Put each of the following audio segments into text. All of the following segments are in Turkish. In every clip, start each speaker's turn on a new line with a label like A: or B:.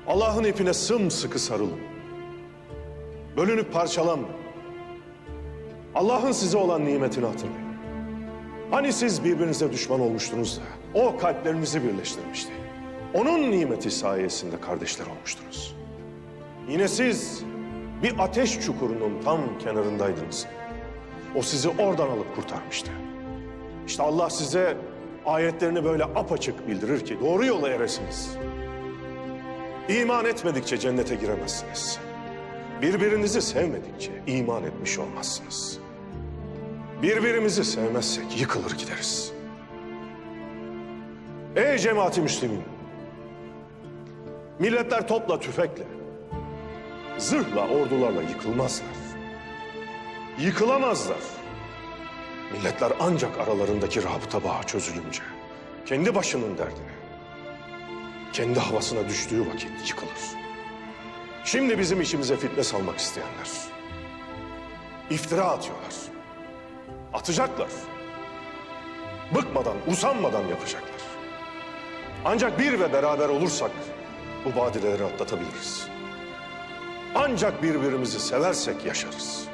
A: Allah'ın ipine sımsıkı sarılın. Bölünüp parçalanmayın. Allah'ın size olan nimetini hatırlayın. Hani siz birbirinize düşman olmuştunuz da o kalplerinizi birleştirmişti. Onun nimeti sayesinde kardeşler olmuştunuz. Yine siz bir ateş çukurunun tam kenarındaydınız. O sizi oradan alıp kurtarmıştı. İşte Allah size ayetlerini böyle apaçık bildirir ki doğru yola eresiniz. İman etmedikçe cennete giremezsiniz. Birbirinizi sevmedikçe iman etmiş olmazsınız. Birbirimizi sevmezsek yıkılır gideriz. Ey cemaat-i Müslümin! Milletler topla tüfekle, zırhla, ordularla yıkılmazlar. Yıkılamazlar. Milletler ancak aralarındaki rabıta bağı çözülünce, kendi başının derdine, kendi havasına düştüğü vakit yıkılır. Şimdi bizim işimize fitne salmak isteyenler iftira atıyorlar. Atacaklar. Bıkmadan, usanmadan yapacaklar. Ancak bir ve beraber olursak bu badireleri atlatabiliriz. Ancak birbirimizi seversek yaşarız.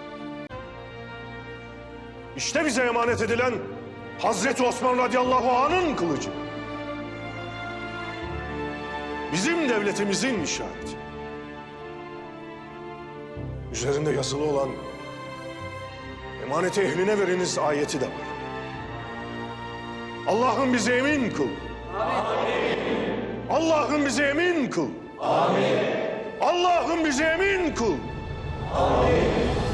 A: İşte bize emanet edilen Hazreti Osman radıyallahu anh'ın kılıcı. Bizim devletimizin işareti. Üzerinde yazılı olan emaneti ehline veriniz ayeti de var. Allah'ım bizi emin kıl. Allah'ım bizi emin kıl. Allah'ım bizi emin kıl. Amin.